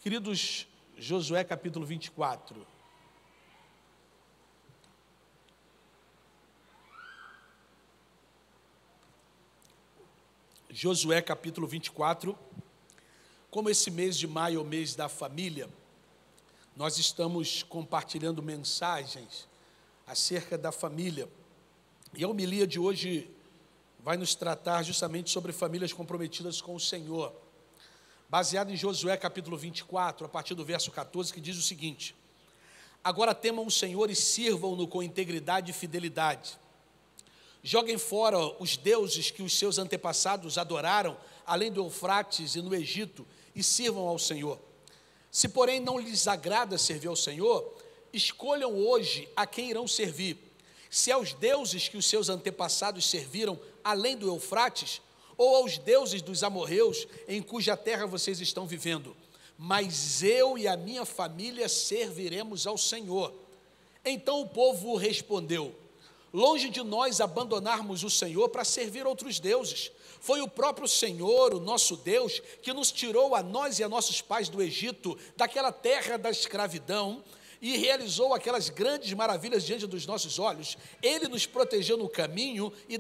Queridos, Josué capítulo 24. Josué capítulo 24. Como esse mês de maio é o mês da família, nós estamos compartilhando mensagens acerca da família. E a homilia de hoje vai nos tratar justamente sobre famílias comprometidas com o Senhor. Baseado em Josué capítulo 24, a partir do verso 14, que diz o seguinte: agora temam o Senhor e sirvam-no com integridade e fidelidade. Joguem fora os deuses que os seus antepassados adoraram, além do Eufrates e no Egito, e sirvam ao Senhor. Se, porém, não lhes agrada servir ao Senhor, escolham hoje a quem irão servir. Se aos deuses que os seus antepassados serviram, além do Eufrates, ou aos deuses dos amorreus, em cuja terra vocês estão vivendo. Mas eu e a minha família serviremos ao Senhor. Então o povo respondeu: longe de nós abandonarmos o Senhor para servir outros deuses. Foi o próprio Senhor, o nosso Deus, que nos tirou a nós e a nossos pais do Egito, daquela terra da escravidão, e realizou aquelas grandes maravilhas diante dos nossos olhos. Ele nos protegeu no caminho e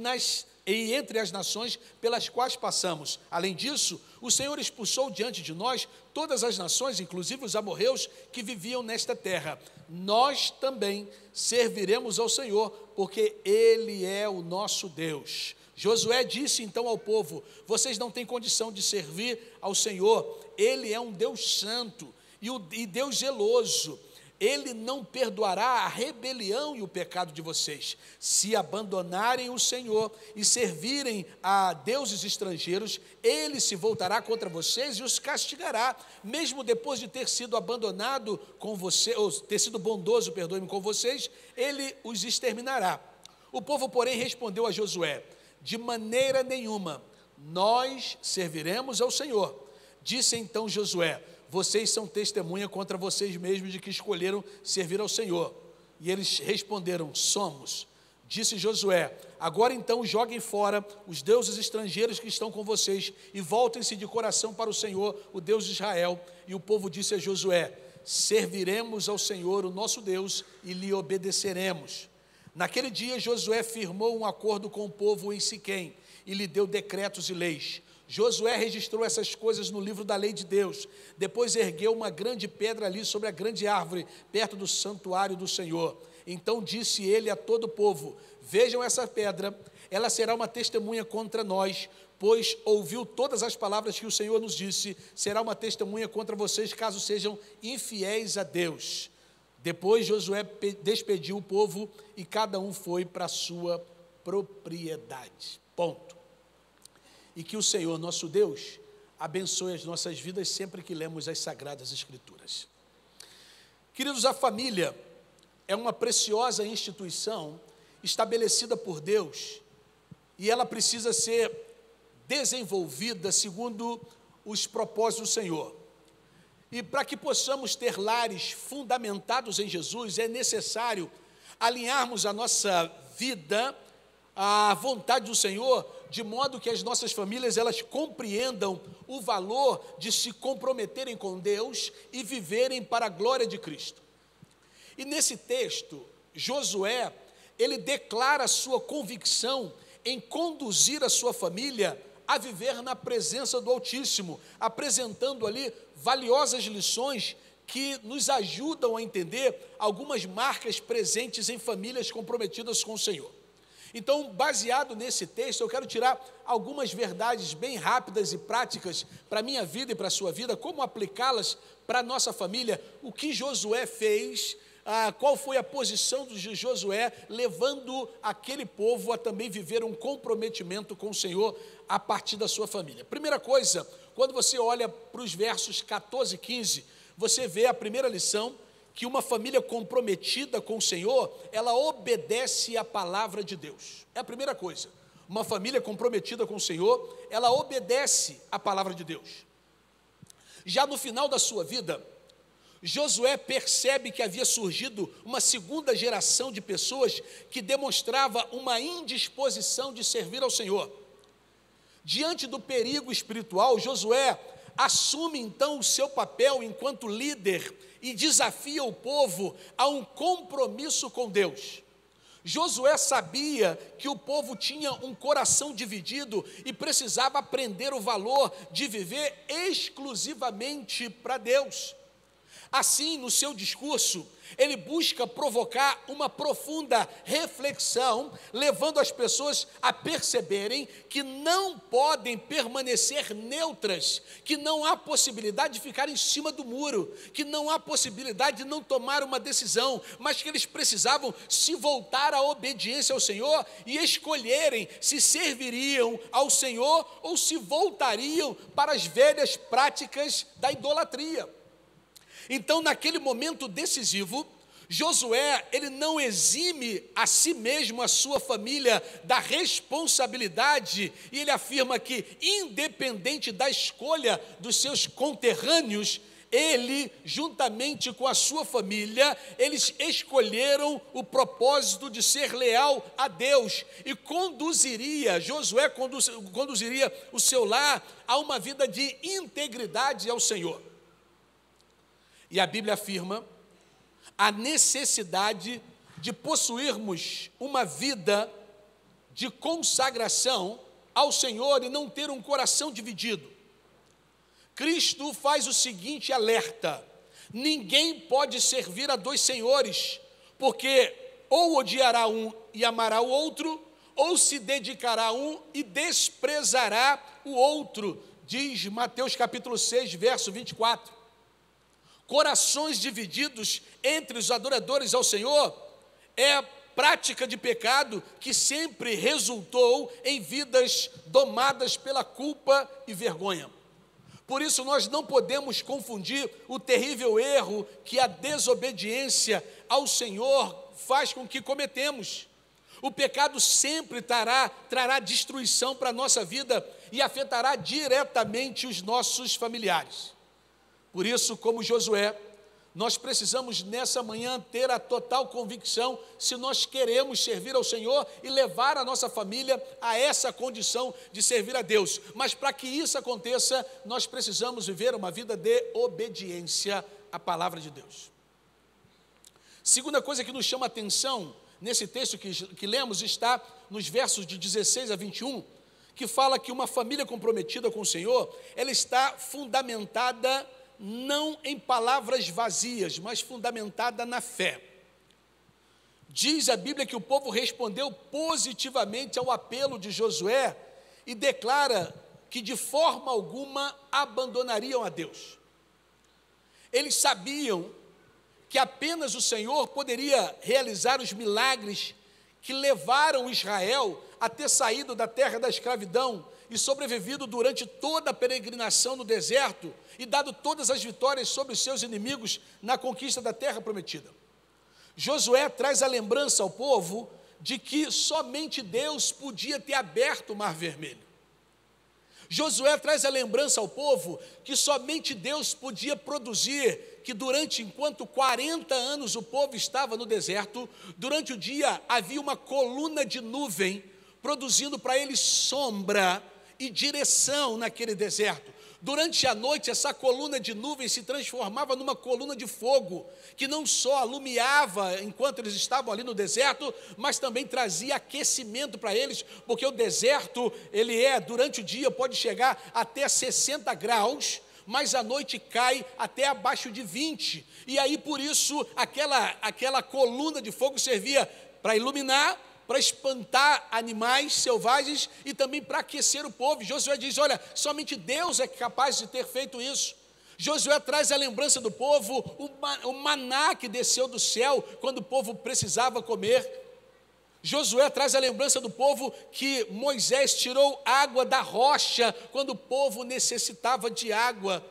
entre as nações pelas quais passamos. Além disso, o Senhor expulsou diante de nós todas as nações, inclusive os amorreus que viviam nesta terra. Nós também serviremos ao Senhor, porque Ele é o nosso Deus. Josué disse então ao povo: vocês não têm condição de servir ao Senhor. Ele é um Deus santo e Deus zeloso. Ele não perdoará a rebelião e o pecado de vocês. Se abandonarem o Senhor e servirem a deuses estrangeiros, Ele se voltará contra vocês e os castigará, mesmo depois de ter sido abandonado com você, ou ter sido bondoso, perdoe-me, com vocês, Ele os exterminará. O povo, porém, respondeu a Josué: de maneira nenhuma, nós serviremos ao Senhor. Disse então Josué: vocês são testemunha contra vocês mesmos de que escolheram servir ao Senhor. E eles responderam: somos. Disse Josué: agora então joguem fora os deuses estrangeiros que estão com vocês e voltem-se de coração para o Senhor, o Deus de Israel. E o povo disse a Josué: serviremos ao Senhor, o nosso Deus, e lhe obedeceremos. Naquele dia Josué firmou um acordo com o povo em Siquém e lhe deu decretos e leis. Josué registrou essas coisas no livro da lei de Deus. Depois ergueu uma grande pedra ali sobre a grande árvore, perto do santuário do Senhor. Então disse ele a todo o povo: vejam essa pedra, ela será uma testemunha contra nós, pois ouviu todas as palavras que o Senhor nos disse. Será uma testemunha contra vocês, caso sejam infiéis a Deus. Depois Josué despediu o povo e cada um foi para a sua propriedade. Ponto. E que o Senhor, nosso Deus, abençoe as nossas vidas sempre que lemos as Sagradas Escrituras. Queridos, a família é uma preciosa instituição estabelecida por Deus e ela precisa ser desenvolvida segundo os propósitos do Senhor. E para que possamos ter lares fundamentados em Jesus, é necessário alinharmos a nossa vida à vontade do Senhor, de modo que as nossas famílias elas compreendam o valor de se comprometerem com Deus e viverem para a glória de Cristo. E nesse texto, Josué, ele declara a sua convicção em conduzir a sua família a viver na presença do Altíssimo, apresentando ali valiosas lições que nos ajudam a entender algumas marcas presentes em famílias comprometidas com o Senhor. Então, baseado nesse texto, eu quero tirar algumas verdades bem rápidas e práticas para a minha vida e para a sua vida, como aplicá-las para a nossa família, o que Josué fez, qual foi a posição de Josué, levando aquele povo a também viver um comprometimento com o Senhor a partir da sua família. Primeira coisa, quando você olha para os versos 14 e 15, você vê a primeira lição, que uma família comprometida com o Senhor, ela obedece à palavra de Deus. É a primeira coisa. Uma família comprometida com o Senhor, ela obedece à palavra de Deus. Já no final da sua vida, Josué percebe que havia surgido uma segunda geração de pessoas que demonstrava uma indisposição de servir ao Senhor. Diante do perigo espiritual, Josué assume então o seu papel enquanto líder e desafia o povo a um compromisso com Deus. Josué sabia que o povo tinha um coração dividido e precisava aprender o valor de viver exclusivamente para Deus. Assim, no seu discurso, ele busca provocar uma profunda reflexão, levando as pessoas a perceberem que não podem permanecer neutras, que não há possibilidade de ficar em cima do muro, que não há possibilidade de não tomar uma decisão, mas que eles precisavam se voltar à obediência ao Senhor e escolherem se serviriam ao Senhor ou se voltariam para as velhas práticas da idolatria. Então, naquele momento decisivo, Josué, ele não exime a si mesmo, a sua família, da responsabilidade, e ele afirma que, independente da escolha dos seus conterrâneos, ele, juntamente com a sua família, eles escolheram o propósito de ser leal a Deus, e Josué conduziria o seu lar a uma vida de integridade ao Senhor. E a Bíblia afirma a necessidade de possuirmos uma vida de consagração ao Senhor e não ter um coração dividido. Cristo faz o seguinte alerta: ninguém pode servir a dois senhores, porque ou odiará um e amará o outro, ou se dedicará a um e desprezará o outro, diz Mateus capítulo 6, verso 24. Corações divididos entre os adoradores ao Senhor é prática de pecado que sempre resultou em vidas domadas pela culpa e vergonha. Por isso nós não podemos confundir o terrível erro que a desobediência ao Senhor faz com que cometemos. O pecado sempre trará destruição para a nossa vida e afetará diretamente os nossos familiares. Por isso, como Josué, nós precisamos nessa manhã ter a total convicção se nós queremos servir ao Senhor e levar a nossa família a essa condição de servir a Deus. Mas para que isso aconteça, nós precisamos viver uma vida de obediência à palavra de Deus. Segunda coisa que nos chama a atenção nesse texto que lemos está nos versos de 16 a 21, que fala que uma família comprometida com o Senhor, ela está fundamentada não em palavras vazias, mas fundamentada na fé. Diz a Bíblia que o povo respondeu positivamente ao apelo de Josué e declara que de forma alguma abandonariam a Deus. Eles sabiam que apenas o Senhor poderia realizar os milagres que levaram Israel a ter saído da terra da escravidão e sobrevivido durante toda a peregrinação no deserto e dado todas as vitórias sobre os seus inimigos na conquista da terra prometida. Josué traz a lembrança ao povo de que somente Deus podia ter aberto o Mar Vermelho. Josué traz a lembrança ao povo que somente Deus podia produzir, que enquanto 40 anos o povo estava no deserto, durante o dia havia uma coluna de nuvem produzindo para eles sombra e direção naquele deserto. Durante a noite, essa coluna de nuvem se transformava numa coluna de fogo, que não só alumiava enquanto eles estavam ali no deserto, mas também trazia aquecimento para eles, porque o deserto, durante o dia, pode chegar até 60 graus, mas à noite cai até abaixo de 20. E aí, por isso, aquela coluna de fogo servia para iluminar, para espantar animais selvagens e também para aquecer o povo. Josué diz, olha, somente Deus é capaz de ter feito isso. Josué traz a lembrança do povo, o maná que desceu do céu quando o povo precisava comer. Josué traz a lembrança do povo que Moisés tirou água da rocha quando o povo necessitava de água.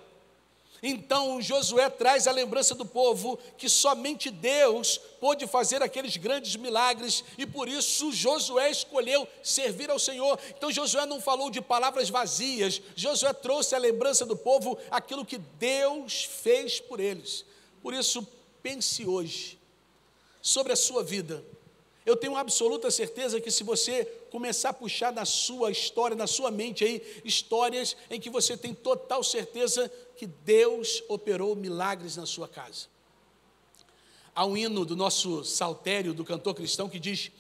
Então Josué traz a lembrança do povo que somente Deus pôde fazer aqueles grandes milagres e por isso Josué escolheu servir ao Senhor. Então Josué não falou de palavras vazias, Josué trouxe a lembrança do povo aquilo que Deus fez por eles. Por isso pense hoje sobre a sua vida. Eu tenho absoluta certeza que se você começar a puxar na sua história, na sua mente aí, histórias em que você tem total certeza que Deus operou milagres na sua casa. Há um hino do nosso saltério, do cantor cristão, que diz: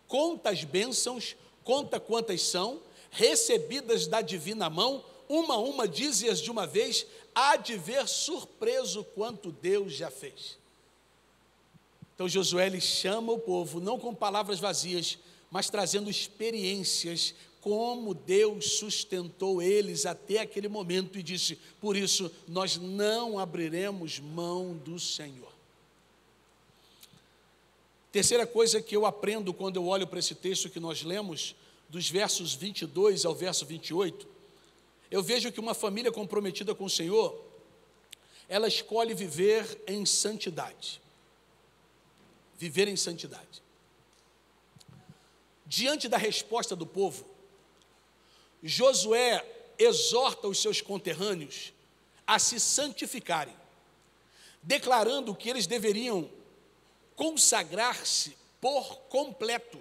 conta as bênçãos, conta quantas são, recebidas da divina mão, uma a uma dize-as de uma vez, há de ver surpreso quanto Deus já fez. Então Josué, ele chama o povo, não com palavras vazias, mas trazendo experiências, como Deus sustentou eles até aquele momento, e disse: por isso nós não abriremos mão do Senhor. Terceira coisa que eu aprendo quando eu olho para esse texto que nós lemos, dos versos 22 ao verso 28, eu vejo que uma família comprometida com o Senhor, ela escolhe viver em santidade. Viver em santidade. Diante da resposta do povo, Josué exorta os seus conterrâneos a se santificarem, declarando que eles deveriam consagrar-se por completo.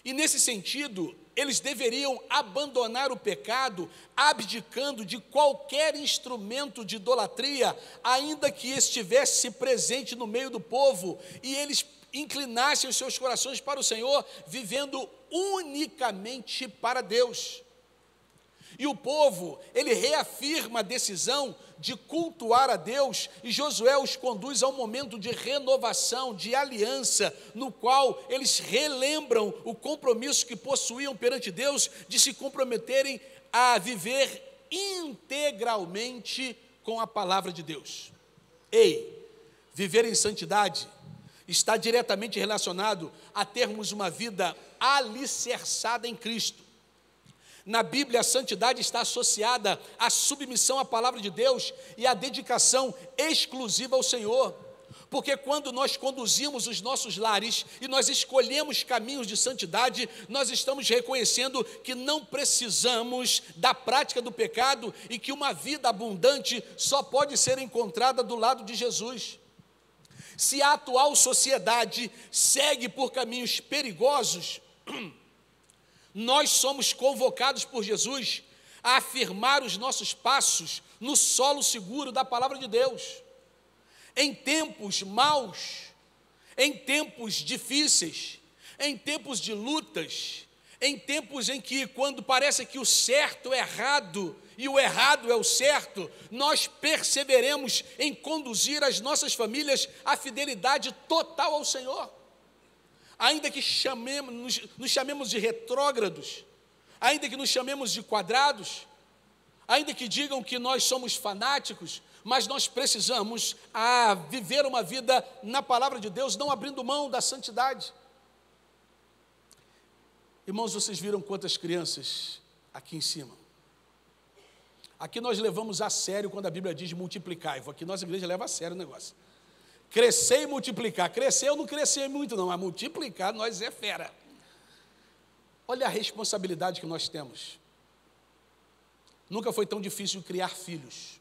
E nesse sentido, eles deveriam abandonar o pecado, abdicando de qualquer instrumento de idolatria, ainda que estivesse presente no meio do povo, e eles inclinassem os seus corações para o Senhor, vivendo unicamente para Deus. E o povo, ele reafirma a decisão de cultuar a Deus, e Josué os conduz a um momento de renovação, de aliança, no qual eles relembram o compromisso que possuíam perante Deus, de se comprometerem a viver integralmente com a palavra de Deus. Viver em santidade está diretamente relacionado a termos uma vida alicerçada em Cristo. Na Bíblia, a santidade está associada à submissão à palavra de Deus e à dedicação exclusiva ao Senhor. Porque quando nós conduzimos os nossos lares e nós escolhemos caminhos de santidade, nós estamos reconhecendo que não precisamos da prática do pecado e que uma vida abundante só pode ser encontrada do lado de Jesus. Se a atual sociedade segue por caminhos perigosos, nós somos convocados por Jesus a afirmar os nossos passos no solo seguro da palavra de Deus. Em tempos maus, em tempos difíceis, em tempos de lutas, em tempos em que, quando parece que o certo é errado e o errado é o certo, nós perseveremos em conduzir as nossas famílias à fidelidade total ao Senhor. Ainda que nos chamemos de retrógrados, ainda que nos chamemos de quadrados, ainda que digam que nós somos fanáticos, mas nós precisamos viver uma vida na palavra de Deus, não abrindo mão da santidade. Irmãos, vocês viram quantas crianças aqui em cima? Aqui nós levamos a sério quando a Bíblia diz multiplicai. Aqui nossa igreja leva a sério o negócio. Crescer e multiplicar. Crescer eu não cresci muito não, mas multiplicar nós é fera. Olha a responsabilidade que nós temos. Nunca foi tão difícil criar filhos.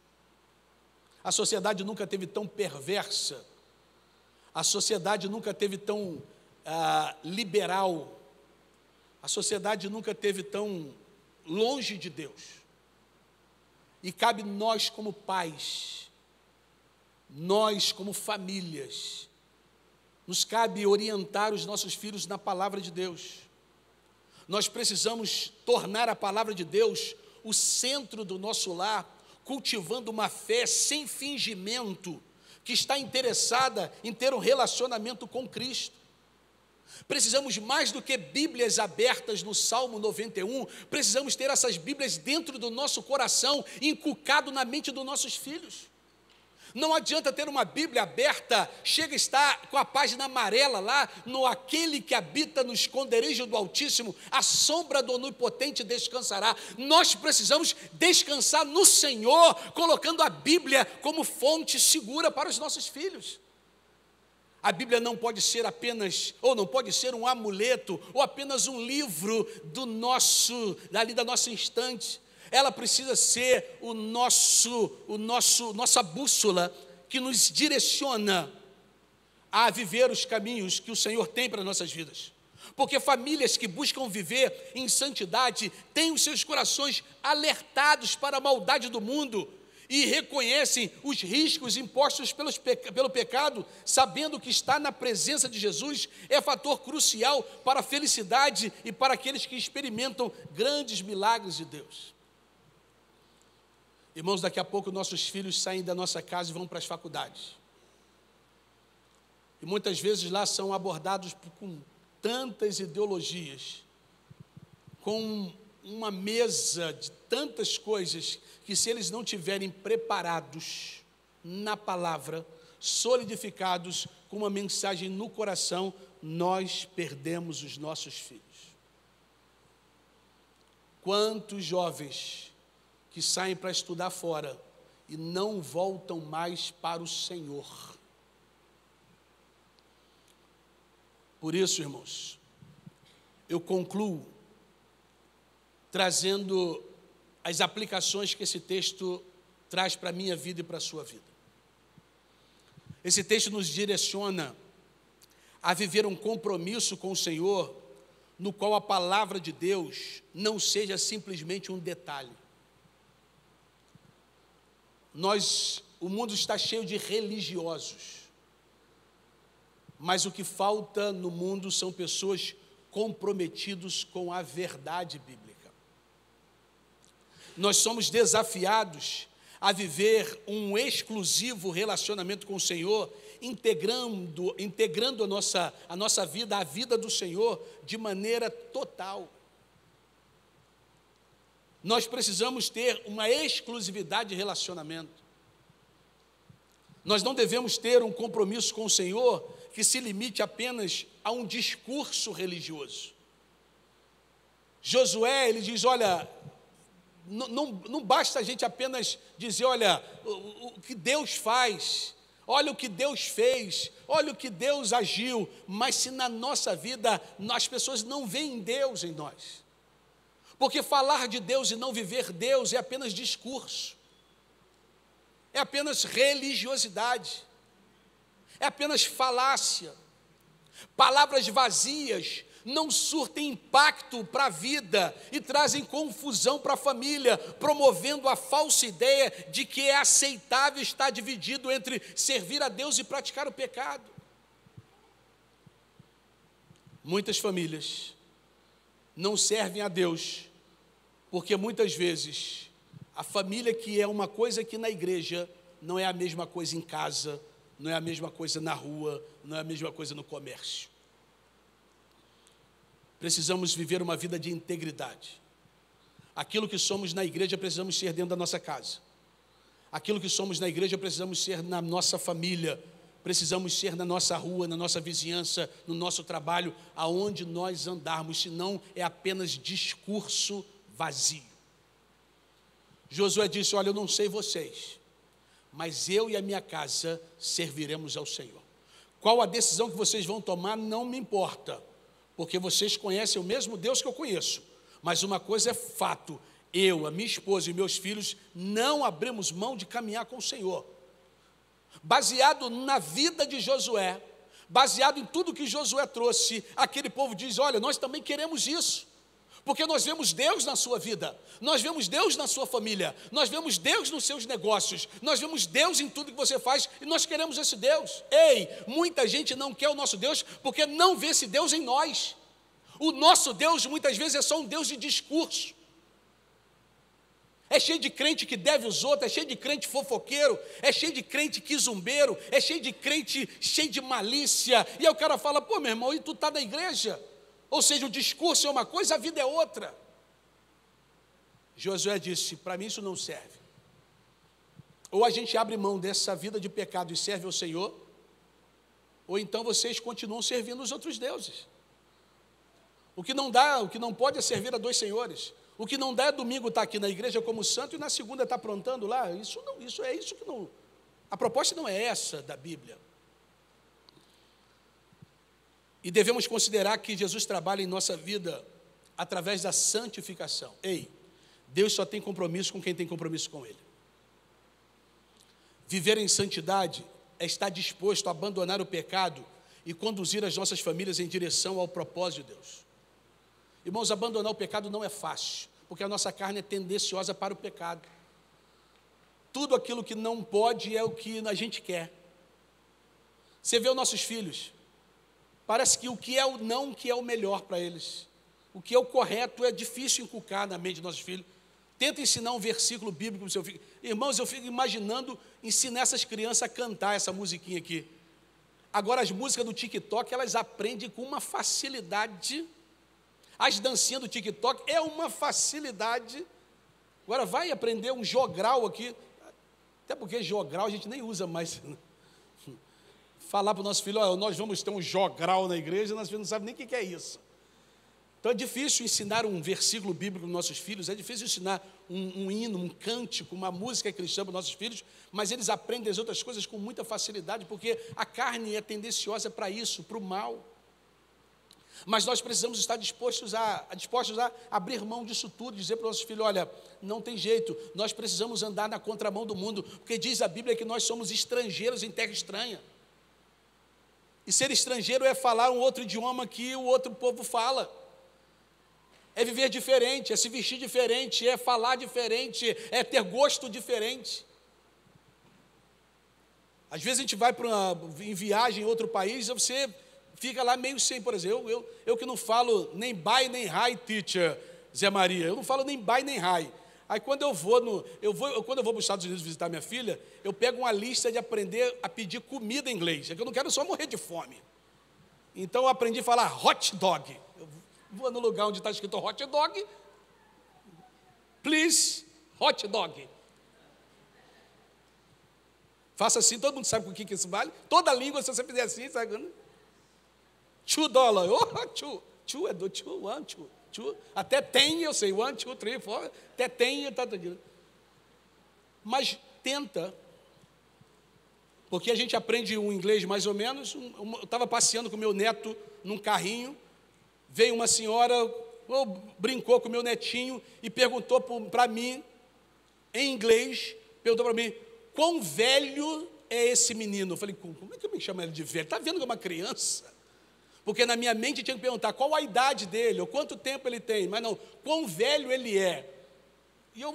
A sociedade nunca teve tão perversa. A sociedade nunca teve tão liberal. A sociedade nunca teve tão longe de Deus. E cabe nós como pais, nós como famílias, nos cabe orientar os nossos filhos na palavra de Deus. Nós precisamos tornar a palavra de Deus o centro do nosso lar, cultivando uma fé sem fingimento, que está interessada em ter um relacionamento com Cristo. Precisamos mais do que Bíblias abertas no Salmo 91, precisamos ter essas Bíblias dentro do nosso coração, inculcado na mente dos nossos filhos. Não adianta ter uma Bíblia aberta, chega a estar com a página amarela lá, no aquele que habita no esconderijo do Altíssimo, a sombra do Onipotente descansará. Nós precisamos descansar no Senhor, colocando a Bíblia como fonte segura para os nossos filhos. A Bíblia não pode ser apenas, ou não pode ser um amuleto, ou apenas um livro da nossa estante. Ela precisa ser nossa bússola que nos direciona a viver os caminhos que o Senhor tem para as nossas vidas. Porque famílias que buscam viver em santidade têm os seus corações alertados para a maldade do mundo e reconhecem os riscos impostos pelo pecado, sabendo que estar na presença de Jesus é fator crucial para a felicidade e para aqueles que experimentam grandes milagres de Deus. Irmãos, daqui a pouco nossos filhos saem da nossa casa e vão para as faculdades. E muitas vezes lá são abordados com tantas ideologias, com uma mesa de tantas coisas, que se eles não tiverem preparados na palavra, solidificados com uma mensagem no coração, nós perdemos os nossos filhos. Quantos jovens que saem para estudar fora e não voltam mais para o Senhor. Por isso, irmãos, eu concluo trazendo as aplicações que esse texto traz para a minha vida e para a sua vida. Esse texto nos direciona a viver um compromisso com o Senhor, no qual a palavra de Deus não seja simplesmente um detalhe. O mundo está cheio de religiosos, mas o que falta no mundo são pessoas comprometidas com a verdade bíblica. Nós somos desafiados a viver um exclusivo relacionamento com o Senhor, integrando a nossa vida à vida do Senhor de maneira total. Nós precisamos ter uma exclusividade de relacionamento. Nós não devemos ter um compromisso com o Senhor que se limite apenas a um discurso religioso. Josué, ele diz, olha, não basta a gente apenas dizer, olha, o que Deus faz, olha o que Deus fez, olha o que Deus agiu, mas se na nossa vida as pessoas não veem Deus em nós. Porque falar de Deus e não viver Deus é apenas discurso, é apenas religiosidade, é apenas falácia. Palavras vazias não surtem impacto para a vida e trazem confusão para a família, promovendo a falsa ideia de que é aceitável estar dividido entre servir a Deus e praticar o pecado. Muitas famílias não servem a Deus porque muitas vezes a família que é uma coisa aqui na igreja não é a mesma coisa em casa, não é a mesma coisa na rua, não é a mesma coisa no comércio. Precisamos viver uma vida de integridade. Aquilo que somos na igreja precisamos ser dentro da nossa casa. Aquilo que somos na igreja precisamos ser na nossa família, precisamos ser na nossa rua, na nossa vizinhança, no nosso trabalho, aonde nós andarmos, senão é apenas discurso vazio. Josué disse, olha, eu não sei vocês, mas eu e a minha casa serviremos ao Senhor. Qual a decisão que vocês vão tomar não me importa, porque vocês conhecem o mesmo Deus que eu conheço. Mas uma coisa é fato, eu, a minha esposa e meus filhos não abrimos mão de caminhar com o Senhor. Baseado na vida de Josué, baseado em tudo que Josué trouxe, aquele povo diz, olha, nós também queremos isso. Porque nós vemos Deus na sua vida, nós vemos Deus na sua família, nós vemos Deus nos seus negócios, nós vemos Deus em tudo que você faz e nós queremos esse Deus. Ei, muita gente não quer o nosso Deus porque não vê esse Deus em nós. O nosso Deus muitas vezes é só um Deus de discurso. É cheio de crente que deve os outros, é cheio de crente fofoqueiro, é cheio de crente quizumbeiro, é cheio de crente cheio de malícia. E aí o cara fala, pô, meu irmão, e tu está na igreja? Ou seja, o discurso é uma coisa, a vida é outra. Josué disse, para mim isso não serve. Ou a gente abre mão dessa vida de pecado e serve ao Senhor, ou então vocês continuam servindo os outros deuses. O que não dá, o que não pode é servir a dois senhores. O que não dá é domingo estar aqui na igreja como santo e na segunda estar aprontando lá. Isso que não. A proposta não é essa da Bíblia. E devemos considerar que Jesus trabalha em nossa vida através da santificação. Ei, Deus só tem compromisso com quem tem compromisso com Ele. Viver em santidade é estar disposto a abandonar o pecado e conduzir as nossas famílias em direção ao propósito de Deus. Irmãos, abandonar o pecado não é fácil, porque a nossa carne é tendenciosa para o pecado. Tudo aquilo que não pode é o que a gente quer. Você vê os nossos filhos, parece que o que é o não, que é o melhor para eles. O que é o correto é difícil inculcar na mente dos nossos filhos. Tenta ensinar um versículo bíblico para o seu filho. Irmãos, eu fico imaginando ensinar essas crianças a cantar essa musiquinha aqui. Agora, as músicas do TikTok, elas aprendem com uma facilidade. As dancinhas do TikTok é uma facilidade. Agora, vai aprender um jogral aqui. Até porque jogral a gente nem usa mais. Falar para o nosso filho, nós vamos ter um jogral na igreja, nosso filho não sabe nem o que é isso. Então é difícil ensinar um versículo bíblico para os nossos filhos, é difícil ensinar um hino, um cântico, uma música cristã para os nossos filhos, mas eles aprendem as outras coisas com muita facilidade, porque a carne é tendenciosa para isso, para o mal. Mas nós precisamos estar dispostos a abrir mão disso tudo, dizer para os nossos filhos, olha, não tem jeito, nós precisamos andar na contramão do mundo, porque diz a Bíblia que nós somos estrangeiros em terra estranha. E ser estrangeiro é falar um outro idioma que o outro povo fala. É viver diferente, é se vestir diferente, é falar diferente, é ter gosto diferente. Às vezes a gente vai em viagem em outro país, você fica lá meio sem, por exemplo, eu que não falo nem bye nem hi, teacher, Zé Maria, eu não falo nem bye nem hi. Aí quando eu vou para os Estados Unidos visitar minha filha, eu pego uma lista de aprender a pedir comida em inglês, é que eu não quero só morrer de fome. Então eu aprendi a falar hot dog. Eu vou no lugar onde está escrito hot dog, please, hot dog. Faça assim, todo mundo sabe o que isso vale. Toda língua, se você fizer assim, sabe? $2. Oh, two é do two, one, two. Até tem, eu sei, 1, 2, 3, 4, até tem, tá. Mas tenta, porque a gente aprende um inglês mais ou menos. Eu estava passeando com meu neto num carrinho, veio uma senhora, brincou com meu netinho e perguntou para mim, em inglês, perguntou para mim, quão velho é esse menino? Eu falei, como é que eu me chamo ele de velho? Está vendo que é uma criança? Porque na minha mente eu tinha que perguntar qual a idade dele, ou quanto tempo ele tem, mas não, quão velho ele é. E eu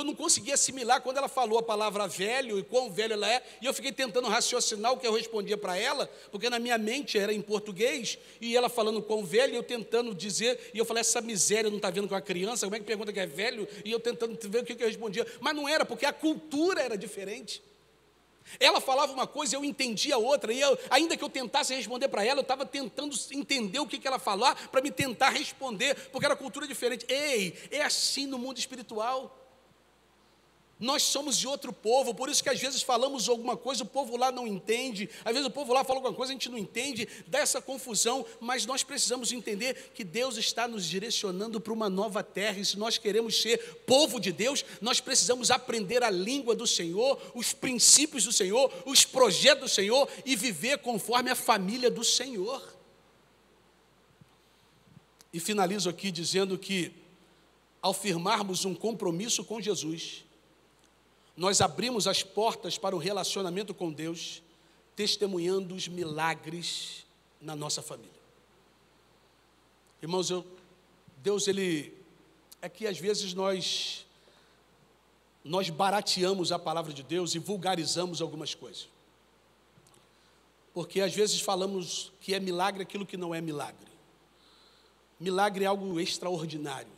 não conseguia assimilar quando ela falou a palavra velho e quão velho ela é, e eu fiquei tentando raciocinar o que eu respondia para ela, porque na minha mente era em português, e ela falando quão velho, e eu tentando dizer, e eu falei, essa miséria não está vendo com a criança, como é que pergunta que é velho? E eu tentando ver o que eu respondia, mas não era, porque a cultura era diferente. Ela falava uma coisa, eu entendia outra, e ainda que eu tentasse responder para ela, eu estava tentando entender o que ela falava para me tentar responder, porque era cultura diferente. Ei, é assim no mundo espiritual. Nós somos de outro povo, por isso que às vezes falamos alguma coisa, o povo lá não entende, às vezes o povo lá fala alguma coisa, a gente não entende, dá essa confusão, mas nós precisamos entender que Deus está nos direcionando para uma nova terra, e se nós queremos ser povo de Deus, nós precisamos aprender a língua do Senhor, os princípios do Senhor, os projetos do Senhor, e viver conforme a família do Senhor. E finalizo aqui dizendo que, ao firmarmos um compromisso com Jesus, nós abrimos as portas para o relacionamento com Deus, testemunhando os milagres na nossa família. Irmãos, Deus, é que às vezes nós barateamos a palavra de Deus e vulgarizamos algumas coisas. Porque às vezes falamos que é milagre aquilo que não é milagre. Milagre é algo extraordinário.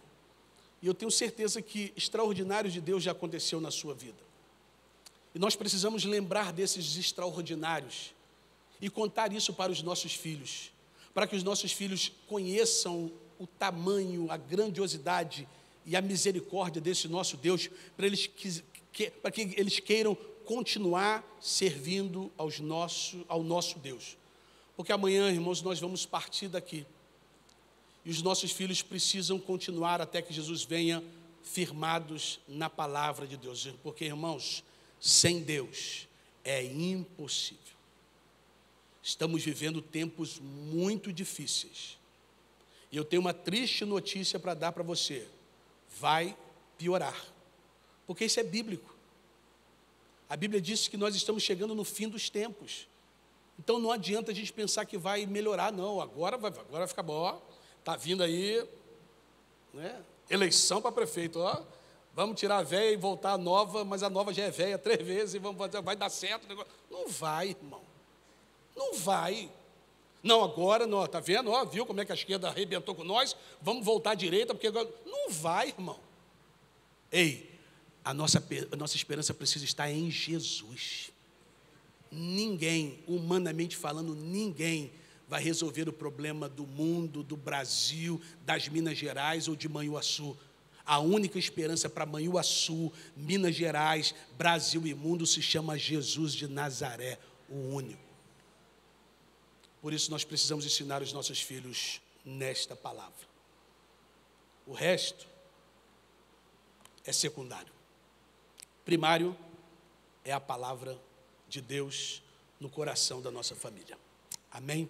E eu tenho certeza que extraordinário de Deus já aconteceu na sua vida. E nós precisamos lembrar desses extraordinários e contar isso para os nossos filhos, para que os nossos filhos conheçam o tamanho, a grandiosidade e a misericórdia desse nosso Deus, para que eles queiram continuar servindo ao nosso Deus. Porque amanhã, irmãos, nós vamos partir daqui. E os nossos filhos precisam continuar até que Jesus venha firmados na palavra de Deus. Porque, irmãos, sem Deus é impossível. Estamos vivendo tempos muito difíceis. E eu tenho uma triste notícia para dar para você. Vai piorar. Porque isso é bíblico. A Bíblia diz que nós estamos chegando no fim dos tempos. Então não adianta a gente pensar que vai melhorar, não. Agora vai ficar bom. Está vindo aí, né? Eleição para prefeito, ó. Vamos tirar a velha e voltar a nova, mas a nova já é velha 3 vezes, e vamos fazer, vai dar certo o negócio. Não vai, irmão. Não vai. Não, agora, não, está vendo? Ó, viu como é que a esquerda arrebentou com nós? Vamos voltar à direita, porque agora. Não vai, irmão. Ei, a nossa esperança precisa estar em Jesus. Ninguém, humanamente falando, ninguém vai resolver o problema do mundo, do Brasil, das Minas Gerais ou de Manhuaçu. A única esperança para Manhuaçu, Minas Gerais, Brasil e mundo se chama Jesus de Nazaré, o único. Por isso nós precisamos ensinar os nossos filhos nesta palavra. O resto é secundário. Primário é a palavra de Deus no coração da nossa família. Amém?